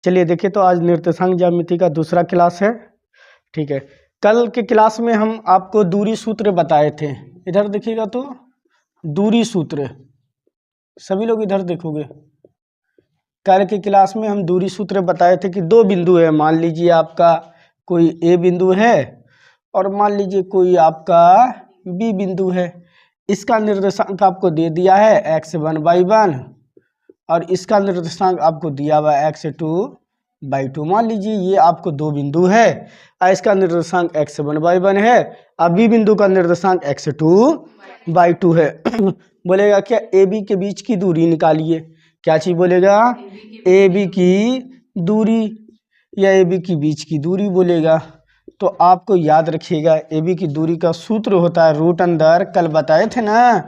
चलिए देखिए, तो आज निर्देशांक ज्यामिति का दूसरा क्लास है। ठीक है, कल के क्लास में हम आपको दूरी सूत्र बताए थे। इधर देखिएगा तो दूरी सूत्र, सभी लोग इधर देखोगे। कल के क्लास में हम दूरी सूत्र बताए थे कि दो बिंदु है, मान लीजिए आपका कोई ए बिंदु है और मान लीजिए कोई आपका बी बिंदु है। इसका निर्देशांक आपको दे दिया है x1/1 और इसका निर्देशांक आपको दिया हुआ है x2/2। मान लीजिए ये आपको दो बिंदु है और इसका निर्देशांक x1/1 है, अब बी बिंदु का निर्देशांक x2/2 है। बोलेगा क्या ए बी के बीच की दूरी निकालिए। क्या चीज बोलेगा? ए बी की दूरी या ए बी की बीच की दूरी बोलेगा। तो आपको याद रखिएगा ए बी की दूरी का सूत्र होता है रूट अंदर, कल बताए थे ना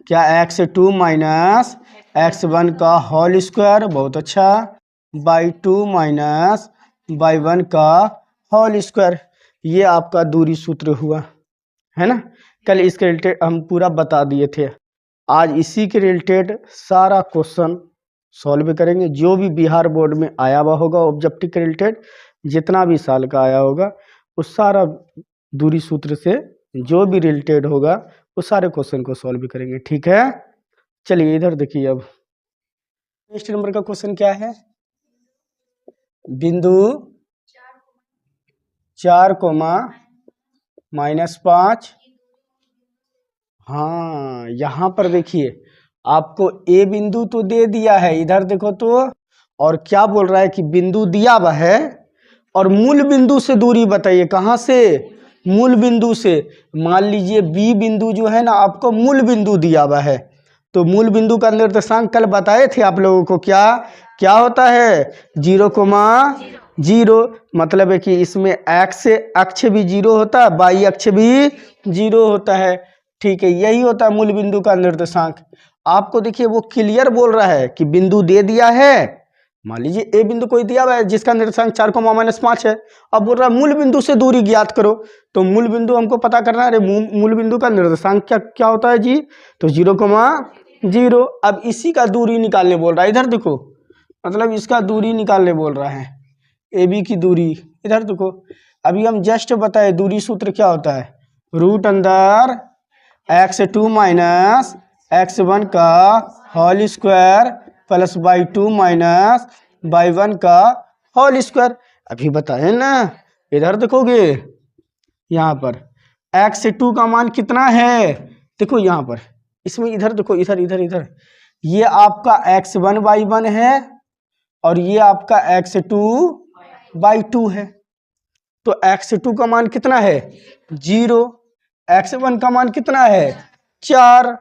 क्या, x2 माइनस x1 का होल स्क्वायर, बहुत अच्छा, /2 माइनस /1 का होल स्क्वायर। ये आपका दूरी सूत्र हुआ है ना। कल इसके रिलेटेड हम पूरा बता दिए थे। आज इसी के रिलेटेड सारा क्वेश्चन सॉल्व करेंगे। जो भी बिहार बोर्ड में आया हुआ होगा ऑब्जेक्टिव के रिलेटेड, जितना भी साल का आया होगा, उस सारा दूरी सूत्र से जो भी रिलेटेड होगा उस सारे क्वेश्चन को सॉल्व करेंगे। ठीक है, चलिए इधर देखिए। अब नेक्स्ट नंबर का क्वेश्चन क्या है? बिंदु 4, -5। हाँ, यहाँ पर देखिए आपको ए बिंदु तो दे दिया है, इधर देखो तो, और क्या बोल रहा है कि बिंदु दिया हुआ है और मूल बिंदु से दूरी बताइए। कहाँ से? मूल बिंदु से। मान लीजिए बी बिंदु जो है ना आपको मूल बिंदु दिया हुआ है, तो मूल बिंदु का निर्देशांक कल बताए थे आप लोगों को, क्या होता है? 0,0। मतलब है कि इसमें एक्स अक्ष भी 0 होता है, वाई अक्ष भी 0 होता है। ठीक है, यही होता है मूल बिंदु का निर्देशांक। आपको देखिए वो क्लियर बोल रहा है कि बिंदु दे दिया है। मान लीजिए ए बिंदु कोई दिया हुआ है जिसका निर्देशांक 4, -5 है। अब बोल रहा है मूल बिंदु से दूरी ज्ञात करो। तो मूल बिंदु हमको पता करना है। मूल बिंदु का निर्देशांक क्या होता है जी? तो 0,0। अब इसी का दूरी निकालने बोल रहा है। इधर देखो, मतलब इसका दूरी निकालने बोल रहा है, ए बी की दूरी। इधर देखो, अभी हम जस्ट बताए दूरी सूत्र क्या होता है, रूट अंदर x2 माइनस x1 का होल स्क्वायर प्लस /2 माइनस /1 का होल स्क्वायर। अभी बताए ना, इधर देखोगे यहाँ पर x2 का मान कितना है, देखो यहाँ पर, इसमें इधर देखो, इधर ये आपका x1/1 है और ये आपका x2/2 है। तो x2 का मान कितना है? 0। x1 का मान कितना है? 4।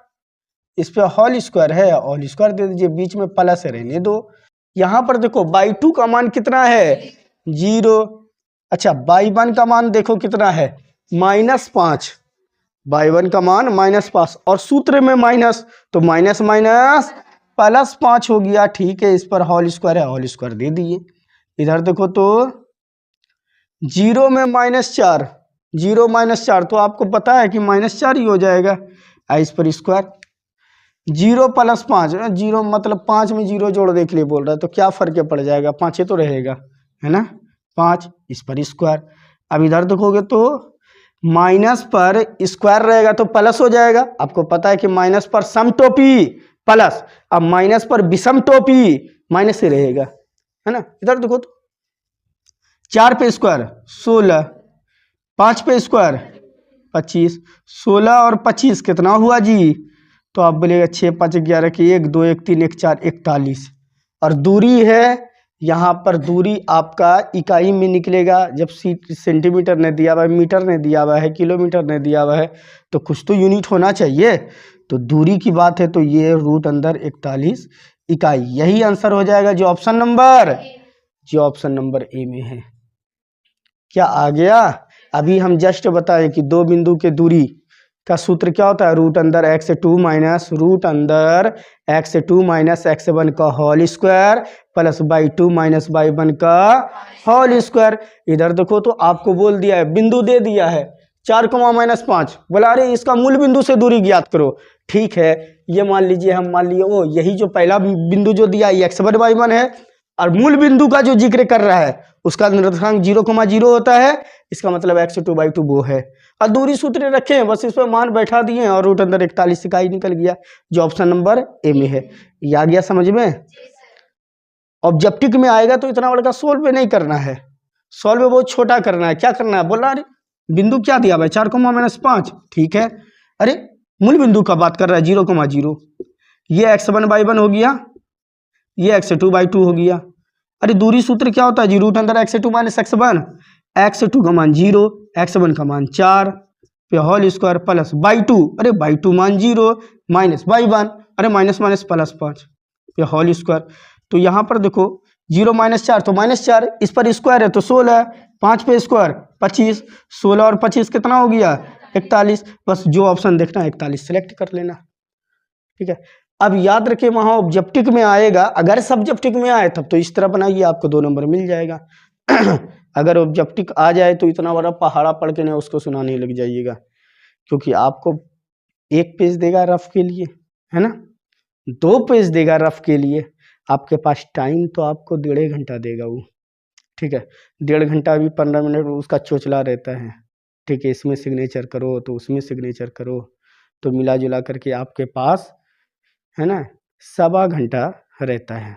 इस पे होल स्क्वायर है, होल स्क्वायर दे दीजिए, बीच में प्लस रहने दो। यहाँ पर देखो /2 का मान कितना है? 0। अच्छा, /1 का मान देखो कितना है? -5। /1 का मान -5 और सूत्र में माइनस, तो माइनस +5 हो गया। ठीक है, इस पर होल स्क्वायर है, होल स्क्वायर दे दिए। इधर देखो तो 0 में -4, 0 -4, तो आपको पता है कि -4 ही हो जाएगा। इस पर स्क्वायर, 0 + 5, 0 मतलब 5 में 0 जोड़ देख लिए बोल रहा है, तो क्या फर्क पड़ जाएगा? 5 तो रहेगा, है ना, 5। इस पर स्क्वायर। अब इधर देखोगे तो माइनस पर स्क्वायर रहेगा तो प्लस हो जाएगा। आपको पता है कि माइनस पर समटोपी प्लस, अब माइनस पर विषमटोपी माइनस ही रहेगा, है ना। इधर देखो तो 4 पे स्क्वायर 16, 5 पे स्क्वायर 25, 16 और 25 कितना हुआ जी? तो आप बोलेगा 6, 5, 11 की 1, 2, 1, 3, 1, 4, 41। और दूरी है, यहाँ पर दूरी आपका इकाई में निकलेगा। जब सेंटीमीटर ने दिया हुआ है, मीटर ने दिया हुआ है, किलोमीटर ने दिया हुआ है, तो कुछ तो यूनिट होना चाहिए। तो दूरी की बात है तो ये रूट अंदर 41 इकाई। यही आंसर हो जाएगा जो ऑप्शन नंबर ए में है। क्या आ गया? अभी हम जस्ट बताएं कि दो बिंदु के दूरी का सूत्र क्या होता है, रूट अंदर x2 माइनस x1 का होल स्क्वायर प्लस /2 माइनस /1 का होल स्क्वायर। इधर देखो तो आपको बोल दिया है, बिंदु दे दिया है 4, -5, बोला अरे इसका मूल बिंदु से दूरी ज्ञात करो। ठीक है, ये मान लीजिए, हम मान लिए यही जो पहला बिंदु जो दिया ये x1/1 है और मूल बिंदु का जो जिक्र कर रहा है उसका निर्देशांक 0,0 होता है, इसका मतलब x2/2 वो है। और दूरी सूत्र रखे हैं, बस इस पर मान बैठा दिए हैं और रूट अंदर 41 इकाई निकल गया, जो ऑप्शन नंबर ए में है। ये आ गया समझ में। ऑब्जेक्टिव में आएगा तो इतना बड़ा सोल्व नहीं करना है, सॉल्व बहुत छोटा करना है। क्या करना है, बोल रहा, अरे बिंदु क्या दिया भाई 4,-5, ठीक है। अरे मूल बिंदु का बात कर रहा है 0,0, ये x1/1 हो गया, ये x2/2 हो गया। अरे दूरी सूत्र क्या होता है जी, रूट अंदर x2 - x1, x2 का मान 0, x1 का मान 4 पे होल स्क्वायर प्लस बाई 2, अरे बाई 2 मान 0 माइनस बाई 1, अरे माइनस माइनस प्लस 5 पे होल स्क्वायर। तो यहाँ पर देखो 0 - 4 तो -4, इस पर स्क्वायर है तो 16, 5 पे स्क्वायर 25, 16 और 25 कितना हो गया 41। बस जो ऑप्शन देखना है 41 सेलेक्ट कर लेना, ठीक है। अब याद रखिए वहाँ ऑब्जेक्टिव में आएगा, अगर सब्जेक्टिव में आए तब तो इस तरह बनाइए, आपको 2 नंबर मिल जाएगा। अगर ऑब्जेक्टिव आ जाए तो इतना बड़ा पहाड़ा पढ़ के नहीं उसको सुनाने लग जाइएगा, क्योंकि आपको 1 पेज देगा रफ के लिए, है ना, 2 पेज देगा रफ के लिए, आपके पास टाइम तो आपको 1.5 घंटा देगा वो, ठीक है। 1.5 घंटा भी 15 मिनट उसका चोचला रहता है, ठीक है। इसमें सिग्नेचर करो तो उसमें सिग्नेचर करो, तो मिला जुला करके आपके पास, है ना, 1.25 घंटा रहता है।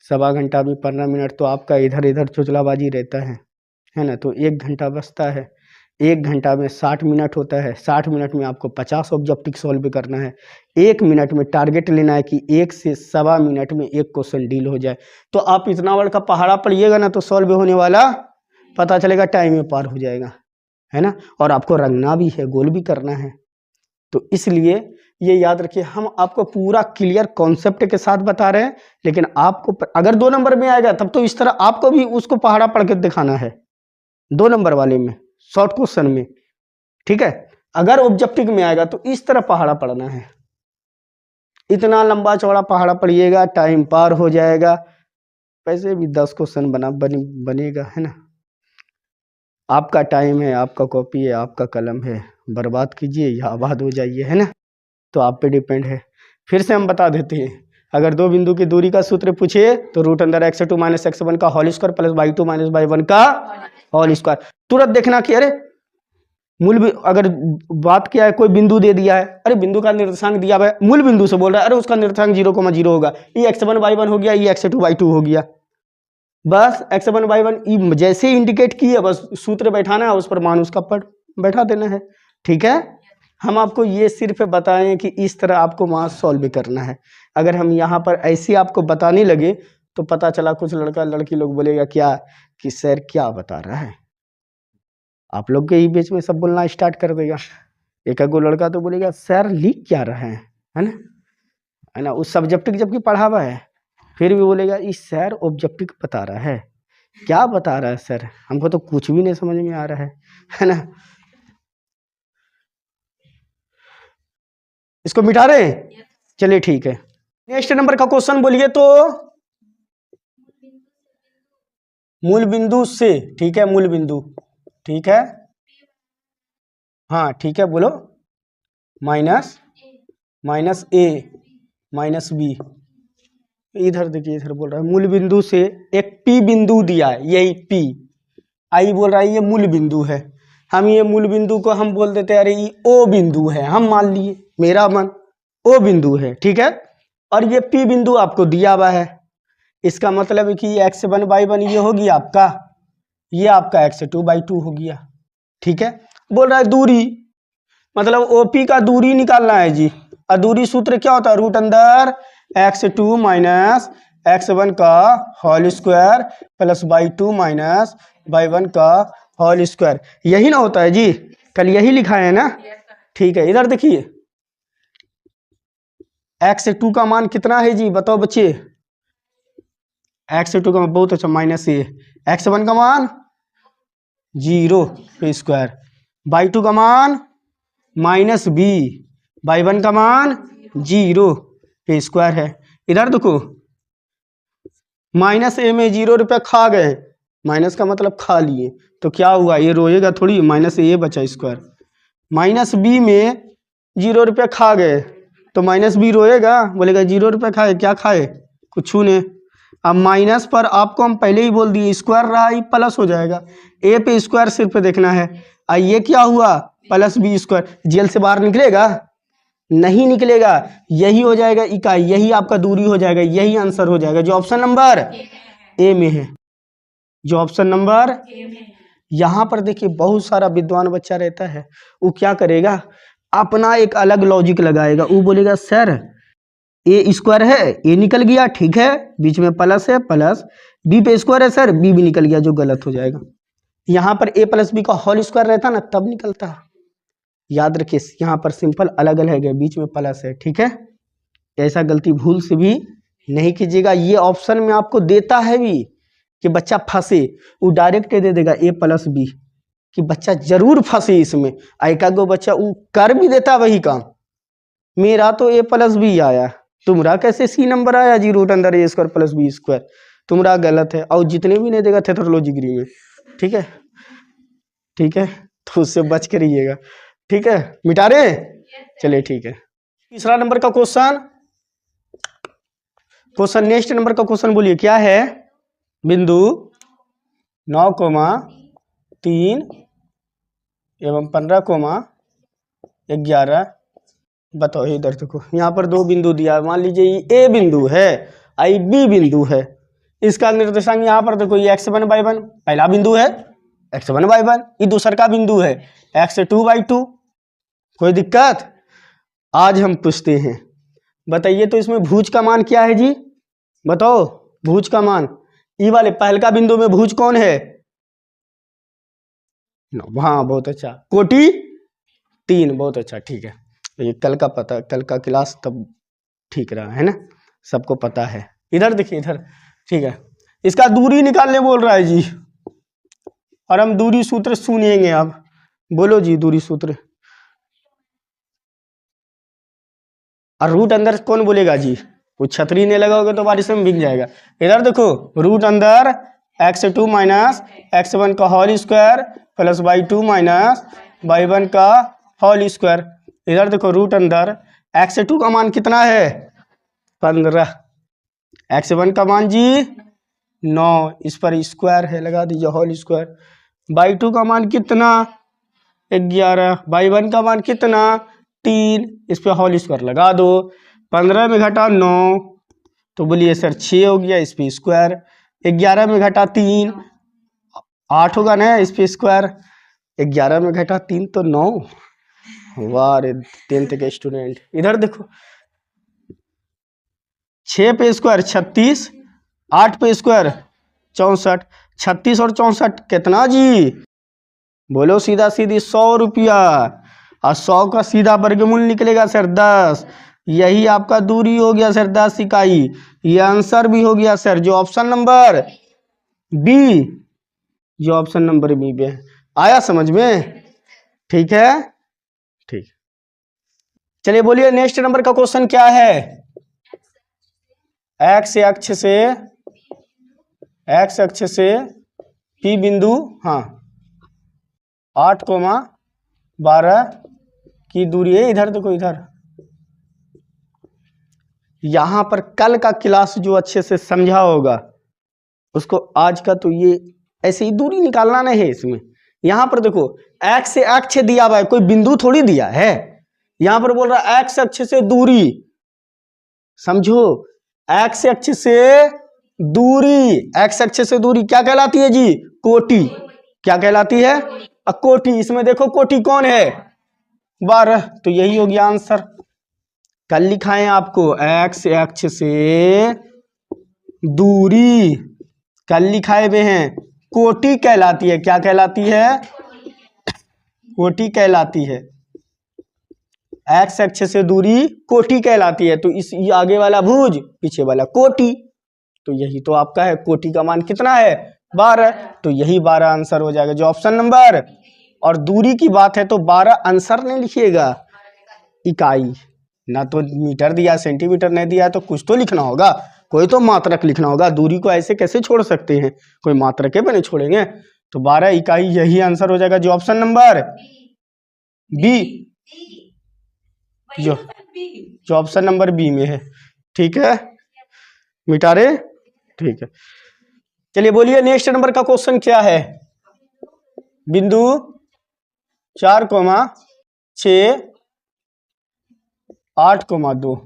1.25 घंटा भी 15 मिनट तो आपका इधर इधर चोचलाबाजी रहता है ना, तो 1 घंटा बचता है। 1 घंटा में 60 मिनट होता है, 60 मिनट में आपको 50 ऑब्जेक्टिव सॉल्व करना है। 1 मिनट में टारगेट लेना है कि 1 से 1.25 मिनट में 1 क्वेश्चन डील हो जाए। तो आप इतना बड़ा का पहाड़ा पढ़िएगा ना तो सॉल्व होने वाला पता चलेगा, टाइम में पार हो जाएगा, है ना। और आपको रंगना भी है, गोल भी करना है, तो इसलिए ये याद रखिए, हम आपको पूरा क्लियर कॉन्सेप्ट के साथ बता रहे हैं। लेकिन आपको अगर 2 नंबर में आएगा तब तो इस तरह आपको भी उसको पहाड़ा पढ़ के दिखाना है, 2 नंबर वाले में शॉर्ट क्वेश्चन में, ठीक है। अगर ऑब्जेक्टिव में आएगा तो इस तरह पहाड़ा पढ़ना है, इतना लंबा चौड़ा पहाड़ा पढ़िएगा, टाइम पार हो जाएगा, वैसे भी 10 क्वेश्चन बनेगा, है ना। आपका टाइम है, आपका कॉपी है, आपका कलम है, बर्बाद कीजिए या आबाद हो जाइए, है ना, तो आप पे डिपेंड है। फिर से हम बता देते हैं, अगर 2 बिंदु की दूरी का सूत्र पूछे तो रूट अंदर x2 - x1 का whole square plus y 2 - y 1 का होल स्क्वायर। तुरंत देखना कि अरे अगर बात किया है, कोई बिंदु दे दिया है, अरे बिंदु का निर्देशांक दिया है, मूल बिंदु से बोल रहा है, अरे उसका निर्देशांक 0,0 होगा, ये x1/1 हो गया, ये x2/2 हो गया। बस x1/1 जैसे इंडिकेट किए बस सूत्र बैठाना है, उस पर मान उसका बैठा देना है, ठीक है। हम आपको ये सिर्फ बताएं कि इस तरह आपको वहाँ सॉल्व करना है। अगर हम यहाँ पर ऐसे आपको बताने लगे तो पता चला कुछ लड़का लड़की लोग बोलेगा क्या कि सर क्या बता रहा है, आप लोग के ही बीच में सब बोलना स्टार्ट कर देगा। एक अगो लड़का तो बोलेगा सर लिख क्या रहे हैं, है ना, उस सब्जेक्टिव जबकि पढ़ा हुआ है, फिर भी बोलेगा इस सर ऑब्जेक्टिव बता रहा है, क्या बता रहा है सर, हमको तो कुछ भी नहीं समझ में आ रहा है ना। इसको मिटा रहे हैं, चलिए ठीक है। नेक्स्ट नंबर का क्वेश्चन बोलिए तो, मूल बिंदु से, ठीक है, मूल बिंदु, ठीक है, हाँ ठीक है, बोलो माइनस ए माइनस बी। इधर देखिए, इधर बोल रहा है मूल बिंदु से एक पी बिंदु दिया है, यही पी आई बोल रहा है ये मूल बिंदु है। हम ये मूल बिंदु को हम बोल देते हैं अरे ये ओ बिंदु है, हम मान लिए मेरा मन ओ बिंदु है, ठीक है। और ये पी बिंदु आपको दिया हुआ है, इसका मतलब है कि x1/1 ये होगी आपका, ये आपका x2/2 हो गया, ठीक है। बोल रहा है दूरी, मतलब OP का दूरी निकालना है जी, और दूरी सूत्र क्या होता है, रूट अंदर x2 - x1 का whole square plus y 2 - y 1 का होल स्क्वायर, यही ना होता है जी, कल यही लिखा है ना, ठीक है। इधर देखिए x2 का मान कितना है जी, बताओ बच्चे, x2 का मान बहुत अच्छा -a, x1 का मान 0 पे स्क्वायर, बाई 2 का मान -b, बाई 1 का मान 0 पे स्क्वायर है। इधर देखो -a में 0 रुपये खा गए, माइनस का मतलब खा लिए, तो क्या हुआ ये रोएगा थोड़ी, -a बचा स्क्वायर, -b में 0 रुपये खा गए तो -b रोएगा, बोलेगा 0 रुपये खाए, क्या खाए, कुछ ने, अब माइनस पर आपको हम पहले ही बोल दिए स्क्वायर रहा, ये प्लस हो जाएगा। ए पे स्क्वायर सिर्फ देखना है। ये क्या हुआ, प्लस बी स्क्वायर। जेल से बाहर निकलेगा, नहीं निकलेगा। यही हो जाएगा इकाई, यही आपका दूरी हो जाएगा, यही आंसर हो जाएगा जो ऑप्शन नंबर ए में है, जो ऑप्शन नंबर। यहाँ पर देखिए बहुत सारा विद्वान बच्चा रहता है, वो क्या करेगा, अपना एक अलग लॉजिक लगाएगा। वो बोलेगा सर ए स्क्वायर है, ए निकल गया, ठीक है, बीच में प्लस है, प्लस बी पे स्क्वायर है सर, बी भी निकल गया, जो गलत हो जाएगा। यहाँ पर ए प्लस बी का होल स्क्वायर रहता ना तब निकलता। याद रखिए यहाँ पर सिंपल अलग अलग है, बीच में प्लस है, ठीक है। ऐसा गलती भूल से भी नहीं कीजिएगा। ये ऑप्शन में आपको देता है भी कि बच्चा फंसे, वो डायरेक्ट दे देगा ए प्लस बी, कि बच्चा जरूर फंसे इसमें। एकागो बच्चा वो कर भी देता वही काम। मेरा तो ए प्लस बी आया, तुम्हारा कैसे सी नंबर आया जी रूट अंदर ए स्क्वायर प्लस बी स्क्वायर, तुम्हारा गलत है। और जितने भी नहीं देगा थेथोलॉजी डिग्री में, ठीक है, ठीक है, तो उससे बच के रहिएगा, ठीक है। मिटा रहे, चलिए ठीक है। तीसरा नंबर का क्वेश्चन, नेक्स्ट नंबर का क्वेश्चन बोलिए क्या है। बिंदु 9,3 एवं 15,11 बताओ। इधर देखो, यहाँ पर दो बिंदु दिया है। मान लीजिए ये ए बिंदु है, आई बी बिंदु है। इसका निर्देशांक यहाँ पर देखो, ये x1/1 पहला बिंदु है, x1/1। ये दूसरा का बिंदु है x2/2। कोई दिक्कत? आज हम पूछते हैं, बताइए तो इसमें भुज का मान क्या है जी, बताओ भुज का मान। ई वाले पहल का बिंदु में भुज कौन है, हाँ बहुत अच्छा, कोटि 3, बहुत अच्छा, ठीक है। ये कल का पता, कल का क्लास तब ठीक रहा है ना, सबको पता है। इधर देखिए इधर, ठीक है। इसका दूरी निकालने बोल रहा है जी, और हम दूरी सूत्र सुनेंगे। अब बोलो जी दूरी सूत्र, और रूट अंदर कौन बोलेगा जी, कुछ छतरी नहीं लगाओगे तो बारिश में भीग जाएगा। इधर देखो, रूट अंदर x2 माइनस x1 का whole square plus y2 minus y1 का होल स्क्वायर। इधर देखो रूट अंदर x2 का मान कितना है 15, x1 का मान जी 9, इस पर स्क्वायर है लगा दीजिए होल स्क्वायर। y2 का मान कितना 11, y1 का मान कितना 3, इस पे होल स्क्वायर लगा दो। 15 में घटा 9 तो बोलिए सर 6 हो गया, इस पे स्क्वायर। 11 में घटा 3 8 होगा ना, इस पे स्क्वायर। 11 में घटा 3 तो 9। वाह रे 10th के स्टूडेंट। इधर देखो 6 पे स्क्वायर 36, 8 पे स्क्वायर 64, 36 और 64 कितना जी, बोलो सीधा सीधी 100 रुपया। और 100 का सीधा वर्गमूल निकलेगा सर 10, यही आपका दूरी हो गया सर 10 इकाई। ये आंसर भी हो गया सर जो ऑप्शन नंबर बी, जो ऑप्शन नंबर बी पे आया समझ में, ठीक है, ठीक। चलिए बोलिए नेक्स्ट नंबर का क्वेश्चन क्या है। एक्स अक्ष से पी बिंदु, हाँ 8,12 की दूरी है। इधर देखो, इधर यहां पर कल का क्लास जो अच्छे से समझा होगा उसको आज का तो ये ऐसे ही दूरी निकालना नहीं है इसमें। यहां पर देखो एक्स से अक्ष दिया हुआ है, कोई बिंदु थोड़ी दिया है। यहां पर बोल रहा है एक्स अक्ष से दूरी, समझो एक्स अक्ष से दूरी, एक्स अक्ष से दूरी क्या कहलाती है जी, कोटि। क्या कहलाती है, कोटि। इसमें देखो कोटि कौन है 12, तो यही हो गया आंसर। कल लिखा है आपको एक्स अक्ष से दूरी, कल लिखाए हुए हैं, कोटि कहलाती है। क्या कहलाती है, कोटि कहलाती है। एक्स अक्ष से दूरी कोटि कहलाती है। तो इस आगे वाला भुज, पीछे वाला कोटि, तो यही तो आपका है। कोटि का मान कितना है 12, तो यही 12 आंसर हो जाएगा जो ऑप्शन नंबर। और दूरी की बात है तो 12 आंसर नहीं लिखिएगा, इकाई। ना तो मीटर दिया, सेंटीमीटर नहीं दिया, तो कुछ तो लिखना होगा, कोई तो मात्रक लिखना होगा। दूरी को ऐसे कैसे छोड़ सकते हैं, कोई मात्रक है नहीं छोड़ेंगे। तो 12 इकाई यही आंसर हो जाएगा जो ऑप्शन नंबर बी, जो ऑप्शन नंबर बी में है, ठीक है। मिटा रहे, ठीक है, चलिए बोलिए नेक्स्ट नंबर का क्वेश्चन क्या है। बिंदु 4,6 8,2।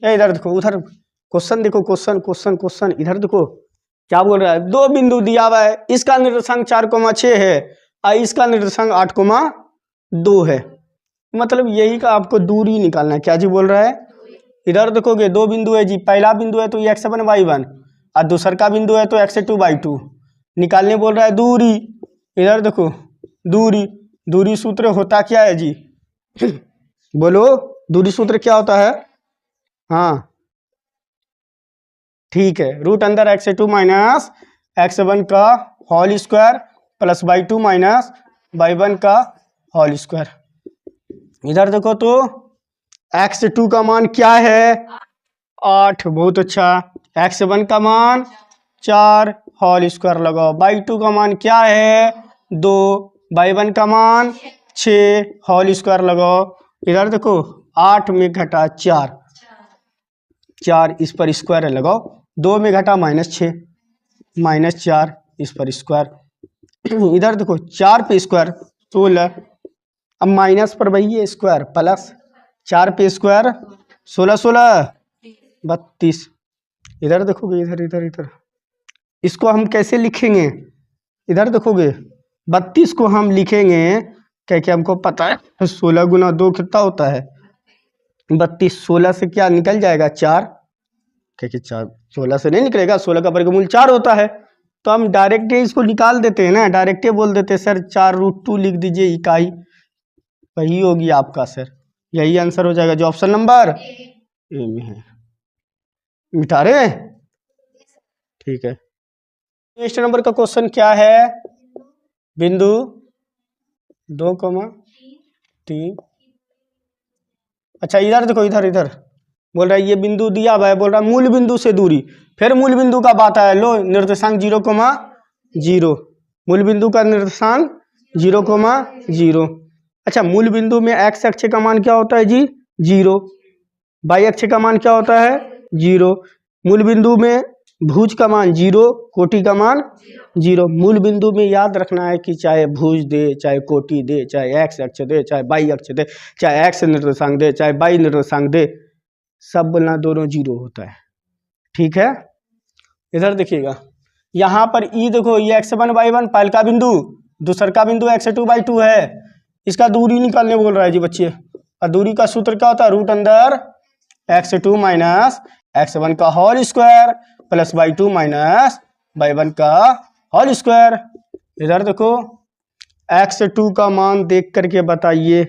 इधर देखो, उधर क्वेश्चन देखो, क्वेश्चन क्वेश्चन क्वेश्चन, इधर देखो क्या बोल रहा है। दो बिंदु दिया हुआ है, इसका निर्देशांक 4,6 है और इसका निर्देशांक 8,2 है। मतलब यही का आपको दूरी निकालना है। क्या जी बोल रहा है, इधर देखोगे दो बिंदु है जी, पहला बिंदु है तो x1 y1 और दूसरा का बिंदु है तो x2 y2। निकालने बोल रहा है दूरी। इधर देखो दूरी, दूरी सूत्र होता क्या है जी बोलो, दूरी सूत्र क्या होता है। हाँ ठीक है, रूट अंदर x2 माइनस x1 का whole square plus y2 minus y1 का होल स्क्वायर। इधर देखो तो x2 का मान क्या है 8, बहुत अच्छा। x1 का मान 4 होल स्क्वायर लगाओ। y2 का मान क्या है 2, y1 का मान 6 होल स्क्वायर लगाओ। इधर देखो 8 में घटा 4, 4 इस पर स्क्वायर लगाओ, 2 में घटा -6 -4 इस पर स्क्वायर। इधर देखो 4 पे स्क्वायर 16, अब माइनस पर वही है स्क्वायर प्लस 4 पे स्क्वायर 16 16 32। इधर देखोगे, इधर इधर इधर इसको हम कैसे लिखेंगे। इधर देखोगे 32 को हम लिखेंगे क्या, क्या हमको पता है 16 गुना 2 कितना होता है 32। 16 से क्या निकल जाएगा 4, क्या 4 16 से नहीं निकलेगा, 16 का वर्गमूल 4 होता है। तो हम डायरेक्ट इसको निकाल देते हैं ना, डायरेक्ट बोल देते हैं सर 4√2 लिख दीजिए इकाई, वही होगी आपका सर, यही आंसर हो जाएगा जो ऑप्शन नंबर ए में है। मिटा रहे हैं, ठीक है। नेक्स्ट नंबर का क्वेश्चन क्या है, बिंदु 2,3। अच्छा इधर देखो, इधर इधर बोल रहा है ये बिंदु दिया हुआ है, बोल रहा है मूल बिंदु से दूरी। फिर मूल बिंदु का बात है, लो निर्देशांक 0,0, मूल बिंदु का निर्देशांक 0,0। अच्छा मूल बिंदु में x अक्ष का मान क्या होता है जी 0, y अक्ष का मान क्या होता है 0। मूल बिंदु में भुज का मान 0, कोटि का मान 0। मूल बिंदु में याद रखना है कि चाहे भुज दे, चाहे कोटि दे, चाहे x अक्ष दे, चाहे y अक्ष दे, चाहे x निर्देशांक दे, चाहे y निर्देशांक दे, सब ना दोनों 0 होता है, ठीक है। इधर देखिएगा यहाँ पर ई देखो, ये x1 y1 पहल का बिंदु, दूसर का बिंदु x2 y2 है। इसका दूरी निकालने बोल रहा है जी बच्चे, और दूरी का सूत्र क्या होता है, रूट अंदर x2 माइनस x1 का whole square plus y2 minus y1 का होल स्क्वायर। इधर देखो x2 का मान देख करके बताइए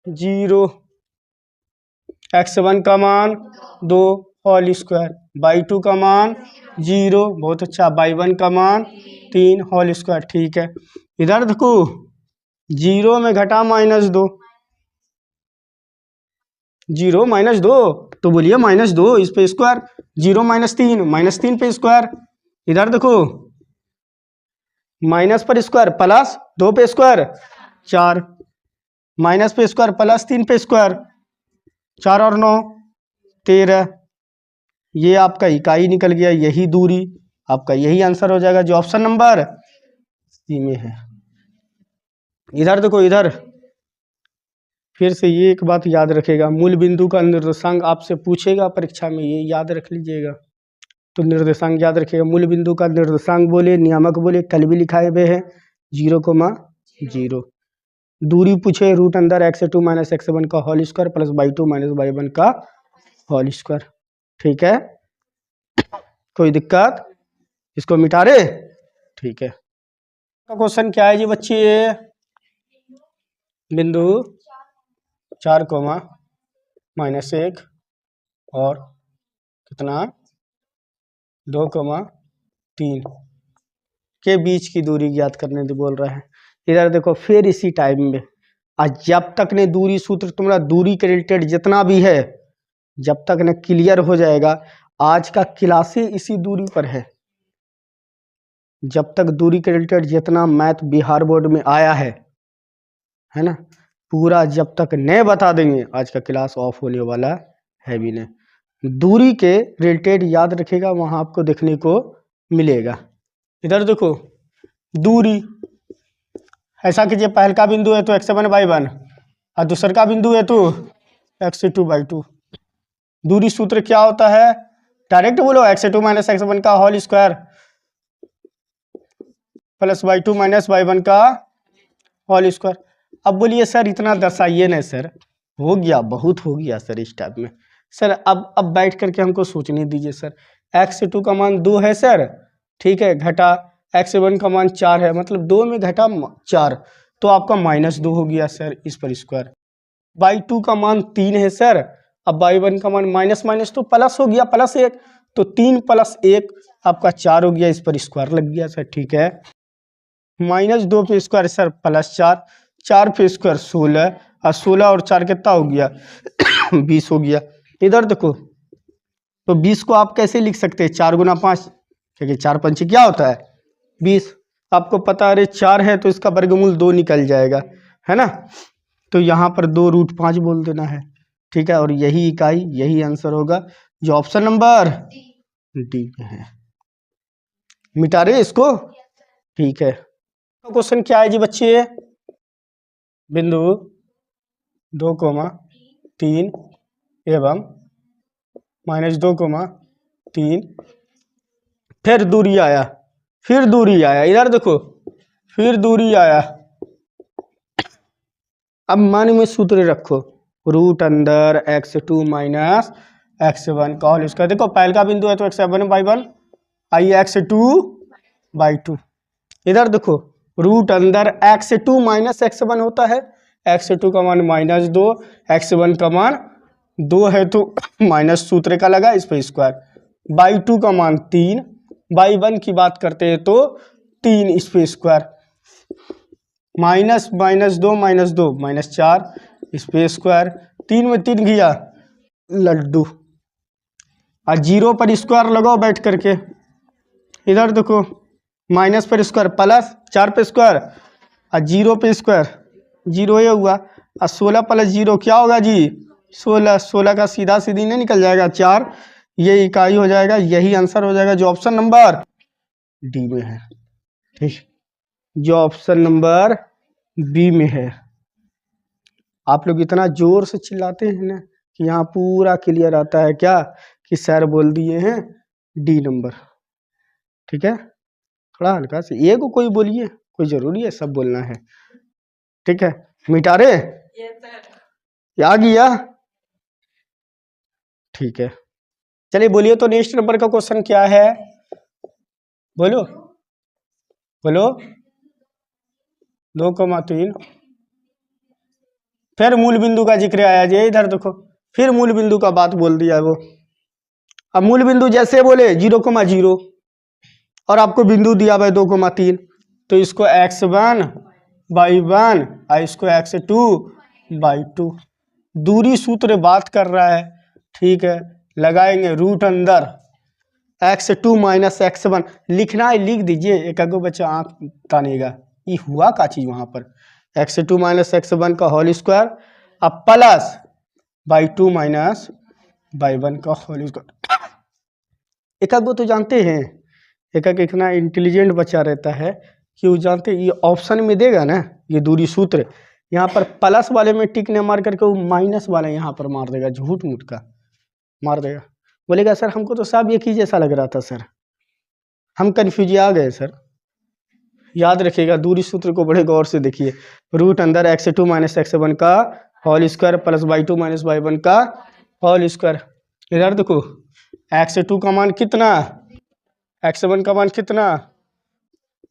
0, x1 का मान 2 होल स्क्वायर, y2 का मान 0, बहुत अच्छा, y1 का मान 3 होल स्क्वायर, ठीक है। इधर देखो 0 में घटा -2, 0 -2 तो बोलिए -2 इस पे स्क्वायर, 0 -3 पे स्क्वायर। इधर देखो माइनस पर स्क्वायर प्लस 2 पे स्क्वायर 4, माइनस पे स्क्वायर प्लस 3 पे स्क्वायर, 4 और 9 13। ये आपका इकाई निकल गया, यही दूरी आपका, यही आंसर हो जाएगा जो ऑप्शन नंबर सी में है। इधर देखो, इधर फिर से ये एक बात याद रखेगा, मूल बिंदु का निर्देशांक आपसे पूछेगा परीक्षा में, ये याद रख लीजिएगा। तो निर्देशांक याद रखिएगा, मूल बिंदु का निर्देशांक बोले, नियामक बोले, कल भी लिखाए हुए हैं 0,0। दूरी पूछे, रूट अंदर x2 माइनस x1 का whole square plus y2 minus y1 का होल स्क्वायर, ठीक है। कोई दिक्कत, इसको मिटा रहे, ठीक है। क्वेश्चन क्या है जी बच्चे, बिंदु 4,-1 और कितना 2,3 के बीच की दूरी ज्ञात करने को बोल रहा है। इधर देखो फिर इसी टाइम में, आज जब तक ने दूरी सूत्र तुम्हारा दूरी के रिलेटेड जितना भी है, जब तक न क्लियर हो जाएगा, आज का क्लास ही इसी दूरी पर है। जब तक दूरी के रिलेटेड जितना मैथ बिहार बोर्ड में आया है ना, पूरा जब तक नहीं बता देंगे, आज का क्लास ऑफ होने वाला है भी नहीं। दूरी के रिलेटेड याद रखिएगा, वहां आपको देखने को मिलेगा। इधर देखो दूरी, ऐसा कीजिए पहल का बिंदु है तो x1/1 और दूसर का बिंदु है तो x2/2। दूरी सूत्र क्या होता है, डायरेक्ट बोलो, x2 - x1 का whole square plus y2 - y1 का होल स्क्वायर। अब बोलिए सर इतना दर्शाइए ना सर, हो गया, बहुत हो गया सर इस टाइप में। सर अब बैठ करके हमको सोचने दीजिए सर। x2 का मान 2 है सर, ठीक है, घटा x1 का मान 4 है, मतलब 2 में घटा 4, तो आपका -2 हो गया सर इस पर स्क्वायर। y2 का मान 3 है सर, अब y1 का मान माइनस माइनस तो प्लस हो गया, +1, तो 3 + 1 आपका 4 हो गया, इस पर स्क्वायर लग गया सर, ठीक है। -2 पे स्क्वायर सर +4, 4 पे स्क्वायर 16, और 16 और 4 कितना हो गया 20 हो गया। इधर देखो, तो 20 को आप कैसे लिख सकते हैं, 4 × 5, क्योंकि 4 × 5 क्या होता है 20। आपको पता अरे 4 है तो इसका वर्गमूल 2 निकल जाएगा, है ना, तो यहाँ पर 2√5 बोल देना है, ठीक है। और यही इकाई, यही आंसर होगा जो ऑप्शन नंबर डी में है। मिटा रहे इसको, ठीक है। क्वेश्चन क्या है जी बच्चे, बिंदु 2, 3 एवं -2, 3, फिर दूरी आया, फिर दूरी आया, इधर देखो फिर दूरी आया। अब मान में सूत्र रखो, रूट अंदर x2 - x1 का होल स्क्वायर। देखो पहल का बिंदु है तो x1/1, आई x2/2। इधर देखो रूट अंदर x2 - x1 होता है, x2 का मान -2, x1 का मान 2 है तो माइनस सूत्र का लगा, इस पर स्क्वायर। y2 का मान 3, y1 की बात करते हैं तो 3, इस पे स्क्वायर। -2 - 2 -4, इस पे स्क्वायर। 3 में 3 गया लड्डू, और 0 पर स्क्वायर लगाओ बैठ करके। इधर देखो माइनस पर स्क्वायर प्लस, 4 पे स्क्वायर और 0 पे स्क्वायर, 0 ये हुआ, और 16 + 0 क्या होगा जी 16, 16 का सीधा सीधी नहीं निकल जाएगा 4, ये इकाई हो जाएगा, यही आंसर हो जाएगा जो ऑप्शन नंबर डी में है, ठीक, जो ऑप्शन नंबर बी में है। आप लोग इतना जोर से चिल्लाते हैं ना कि यहाँ पूरा क्लियर आता है क्या, कि सर बोल दिए हैं डी नंबर, ठीक है। थोड़ा हल्का से एक को कोई बोलिए, कोई जरूरी है सब बोलना है, ठीक है। मिटा रे आ गया, ठीक है। चलिए बोलिए तो नेक्स्ट नंबर का क्वेश्चन क्या है, बोलो बोलो। 2, 3, फिर मूल बिंदु का जिक्र आया जी, इधर देखो फिर मूल बिंदु का बात बोल दिया वो। अब मूल बिंदु जैसे बोले 0, और आपको बिंदु दिया हुआ 2, 3, तो इसको x1/1 और इसको x2/2। दूरी सूत्र बात कर रहा है, ठीक है। लगाएंगे रूट अंदर x2 - x1, लिखना है लिख दीजिए, एक आगो बच्चा आंख तानेगा ये हुआ का चीज वहां पर। x2 - x1 का होल स्क्वायर अब प्लस y2 - y1 का होल स्क्वायर। एक आगो तो जानते हैं, एक इतना इंटेलिजेंट बच्चा रहता है कि वो जानते ये ऑप्शन में देगा ना, ये दूरी सूत्र यहाँ पर प्लस वाले में टिक ने मार करके वो माइनस वाला यहाँ पर मार देगा, झूठ मूठ का मार देगा। बोलेगा सर हमको तो सब एक ही जैसा लग रहा था सर, हम कन्फ्यूज आ गए सर। याद रखिएगा दूरी सूत्र को बड़े गौर से देखिए, रूट अंदर x2 - x1 का whole square plus y2 - y1 का होल स्क्वायर। इधर देखो x2 का मान कितना, x1 का मान कितना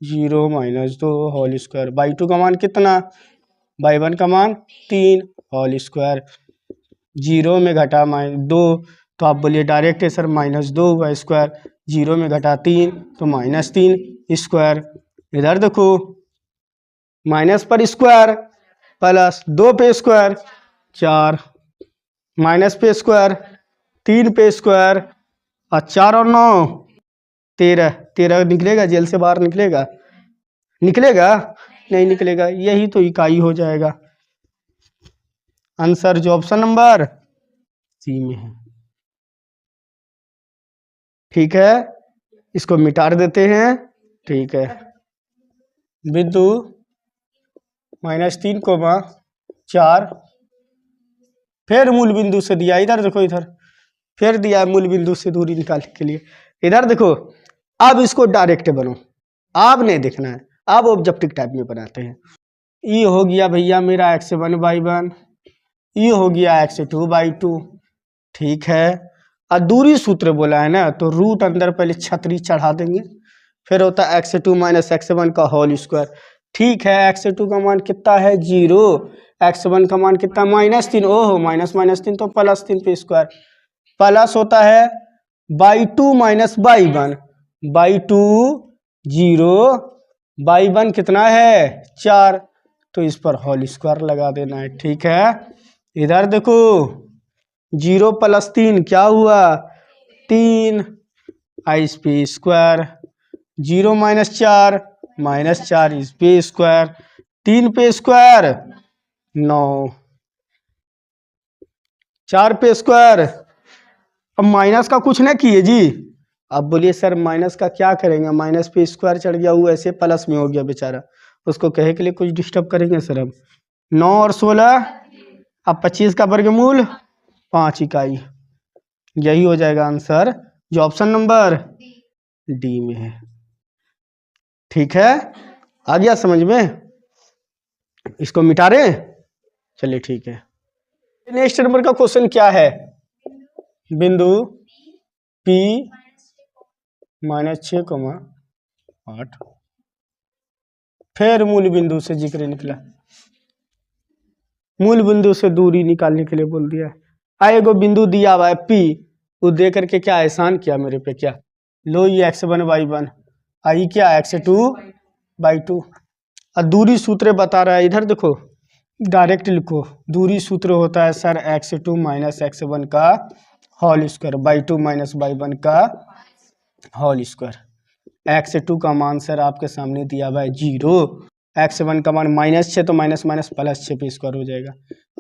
0 - 2 होल स्क्वायर, y2 का मान कितना, y1 का मान 3 होल स्क्वायर। 0 में घटा -2 तो आप बोलिए डायरेक्ट है सर -2 हुआ स्क्वायर, 0 में घटा 3 तो -3 स्क्वायर। इधर देखो माइनस पर स्क्वायर प्लस 2 पे स्क्वायर 4, माइनस पे स्क्वायर 3 पे स्क्वायर, और 4 और 9 13, 13 निकलेगा जेल से बाहर निकलेगा, निकलेगा नहीं निकलेगा, यही तो इकाई हो जाएगा। आंसर जो ऑप्शन नंबर सी में है। ठीक है, इसको मिटा देते हैं। ठीक है, बिंदु -3,4, फिर मूल बिंदु से दिया, इधर देखो, इधर फिर दिया है मूल बिंदु से दूरी निकालने के लिए। इधर देखो, अब इसको डायरेक्ट बनो, आप नहीं देखना है, आप ऑब्जेक्टिव टाइप में बनाते हैं। ये हो गया भैया मेरा x1/1, ये हो गया x2/2। ठीक है, और दूरी सूत्र बोला है ना, तो रूट अंदर पहले छतरी चढ़ा देंगे, फिर होता है x2 - x1 का होल स्क्वायर। ठीक है, x2 का मान कितना है 0, x1 का मान कितना -3, ओहो -3 तो +3 पे स्क्वायर, प्लस होता है (2 - y1) 0, y1 कितना है 4, तो इस पर होल स्क्वायर लगा देना है। ठीक है, इधर देखो 0 + 3 क्या हुआ 3, इस पे स्क्वायर, 0 - 4 -4 इस पे स्क्वायर, 3 पे स्क्वायर 9, 4 पे स्क्वायर। अब माइनस का कुछ ना किए जी, अब बोलिए सर माइनस का क्या करेंगे, माइनस पे स्क्वायर चढ़ गया, वो ऐसे प्लस में हो गया बेचारा, उसको कहे के लिए कुछ डिस्टर्ब करेंगे सर हम। 9 और 16, अब 25 का वर्गमूल 5 इकाई, यही हो जाएगा आंसर जो ऑप्शन नंबर डी में है। ठीक है, आ गया समझ में, इसको मिटा रहे, चलिए ठीक है। नेक्स्ट नंबर का क्वेश्चन क्या है, बिंदु P -6,8, फिर मूल बिंदु से जिक्र निकला, मूल बिंदु से दूरी निकालने के लिए बोल दिया। एगो बिंदु दिया हुआ है P, वो दे करके क्या एहसान किया मेरे पे, क्या लो ये x1/1, आई क्या x2/2, और दूरी सूत्र बता रहा है, इधर देखो डायरेक्ट लिखो, दूरी सूत्र होता है सर x2 - x1 का होल स्क्वायर, (2 - y1 का होल स्क्वायर। x2 का मान सर आपके सामने दिया हुआ है 0, x1 का मान -6, तो +6 पे स्क्वायर हो जाएगा।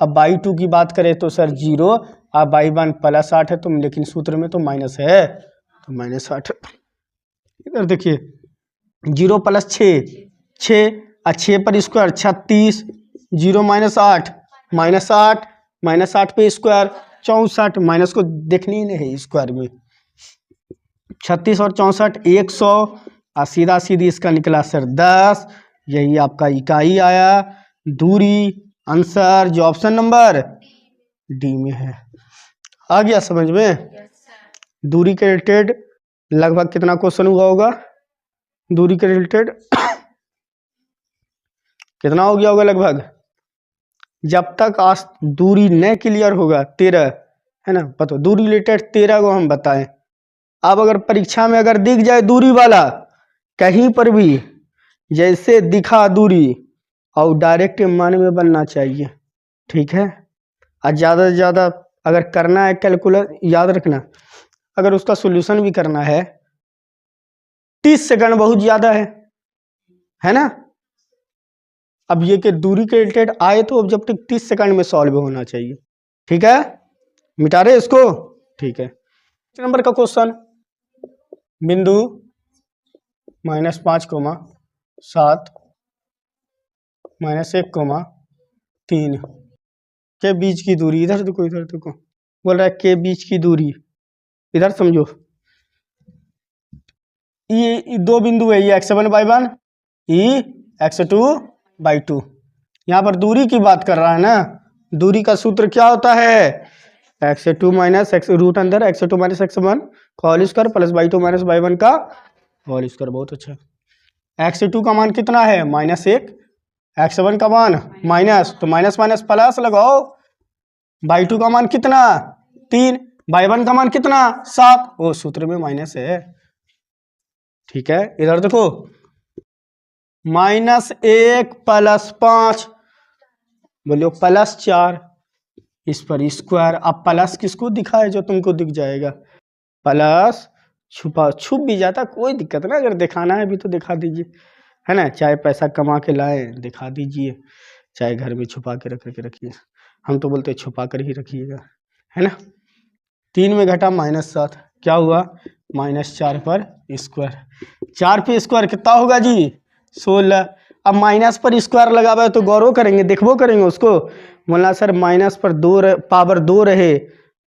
अब (2) की बात करें तो सर 0, अब y1 +8 है, तो लेकिन सूत्र में तो माइनस है, तो -8। इधर देखिए 0 + 6, 6 और 6 पर स्क्वायर 36, 0 - 8, -8 पे स्क्वायर 64, माइनस को देखनी ही नहीं है स्क्वायर में, 36 और 64 100, और सीधा सीधी इसका निकला सर 10, यही आपका इकाई आया। दूरी आंसर जो ऑप्शन नंबर डी में है। आ गया समझ में, दूरी के रिलेटेड लगभग कितना क्वेश्चन हुआ होगा, दूरी के रिलेटेड कितना हो गया होगा लगभग, जब तक आज दूरी न क्लियर होगा 13 है ना, पता दूरी रिलेटेड 13 को हम बताएं। अब अगर परीक्षा में अगर दिख जाए दूरी वाला कहीं पर भी, जैसे दिखा दूरी, और डायरेक्ट मन में बनना चाहिए। ठीक है, और ज़्यादा से ज़्यादा अगर करना है कैलकुलस, याद रखना अगर उसका सॉल्यूशन भी करना है 30 सेकंड बहुत ज़्यादा है ना। अब ये कि दूरी के रिलेटेड आए तो ऑब्जेक्टिव 30 सेकंड में सॉल्व होना चाहिए। ठीक है, मिटा रहे इसको। ठीक है, नंबर का क्वेश्चन, बिंदु -5,7 -1,3 के बीच की दूरी, इधर देखो बोल रहा है के बीच की दूरी, इधर समझो ये दो बिंदु है, ये x1/1, ये x2/2, यहाँ पर दूरी की बात कर रहा है ना। दूरी का सूत्र क्या होता है, x2 - x रूट अंदर x2 - x1 का होल स्क्वायर प्लस (2 - y1 का होल स्क्वायर। बहुत अच्छा, x2 का मान कितना है -1, x1 का मान माइनस, तो माइनस माइनस प्लस लगाओ, (2) का मान कितना 3, y1 का मान कितना 7, वो सूत्र में माइनस है। ठीक है, इधर देखो -1 + 5, बोलो +4, इस पर स्क्वायर। अब प्लस किसको दिखा है, जो तुमको दिख जाएगा, प्लस छुप भी जाता कोई दिक्कत ना, अगर दिखाना है भी तो दिखा दीजिए, है ना, चाहे पैसा कमा के लाए दिखा दीजिए, चाहे घर में छुपा के रखिए, हम तो बोलते छुपा कर ही रखिएगा, है ना। 3 में घटा -7, क्या हुआ, -4 पर स्क्वायर। 4 पे स्क्वायर कितना होगा जी, 16। अब माइनस पर स्क्वायर लगा हुआ है तो गौरव करेंगे, देखबो करेंगे उसको। बोलना सर माइनस पर पावर 2 रहे,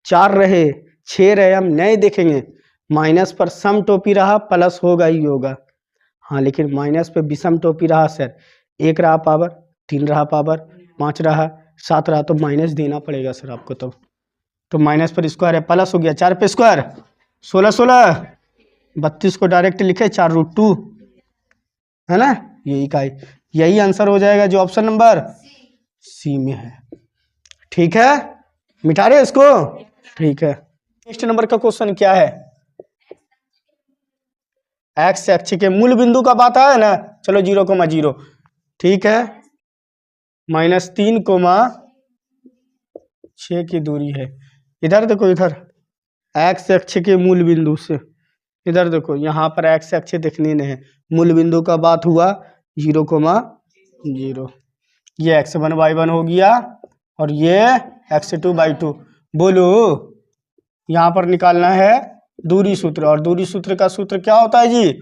4 रहे, 6 रहे, हम नहीं देखेंगे। माइनस पर सम टोपी रहा प्लस होगा ही होगा। हाँ लेकिन माइनस पे विषम टोपी रहा सर, 1 रहा पावर, 3 रहा पावर, 5 रहा, 7 रहा, तो माइनस देना पड़ेगा सर आपको। तो माइनस पर स्क्वायर है, प्लस हो गया 4 पे स्क्वायर 16 16, 32 को डायरेक्ट लिखे 4√2, है ना। यही आंसर हो जाएगा जो ऑप्शन नंबर सी में है। ठीक है, मिटा रहे इसको। ठीक है, नेक्स्ट नंबर का क्वेश्चन क्या है, एक्स अक्ष के मूल बिंदु का बात है ना। चलो 0,0, ठीक है, -3,6 की दूरी है। इधर देखो, इधर एक्स अक्ष के मूल बिंदु से, इधर देखो यहाँ पर एक्स अक्ष देखने नहीं है, मूल बिंदु का बात हुआ 0,0। ये x1 y1 हो गया और ये x2 y2। बोलो यहाँ पर निकालना है दूरी सूत्र, और दूरी सूत्र का सूत्र क्या होता है जी,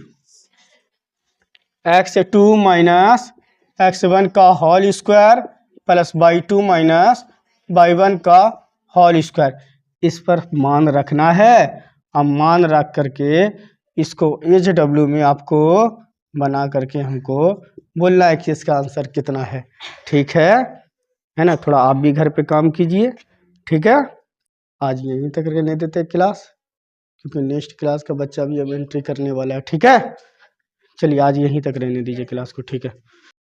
x2 माइनस x1 का whole square plus y2 minus y1 का होल स्क्वायर। इस पर मान रखना है। अब मान रख करके इसको HW में आपको बना करके हमको बोलना है कि इसका आंसर कितना है। ठीक है ना। थोड़ा आप भी घर पे काम कीजिए। ठीक है, आज यहीं तक रहने देते क्लास, क्योंकि नेक्स्ट क्लास का बच्चा भी अब एंट्री करने वाला है। ठीक है, चलिए आज यहीं तक रहने दीजिए क्लास को। ठीक है।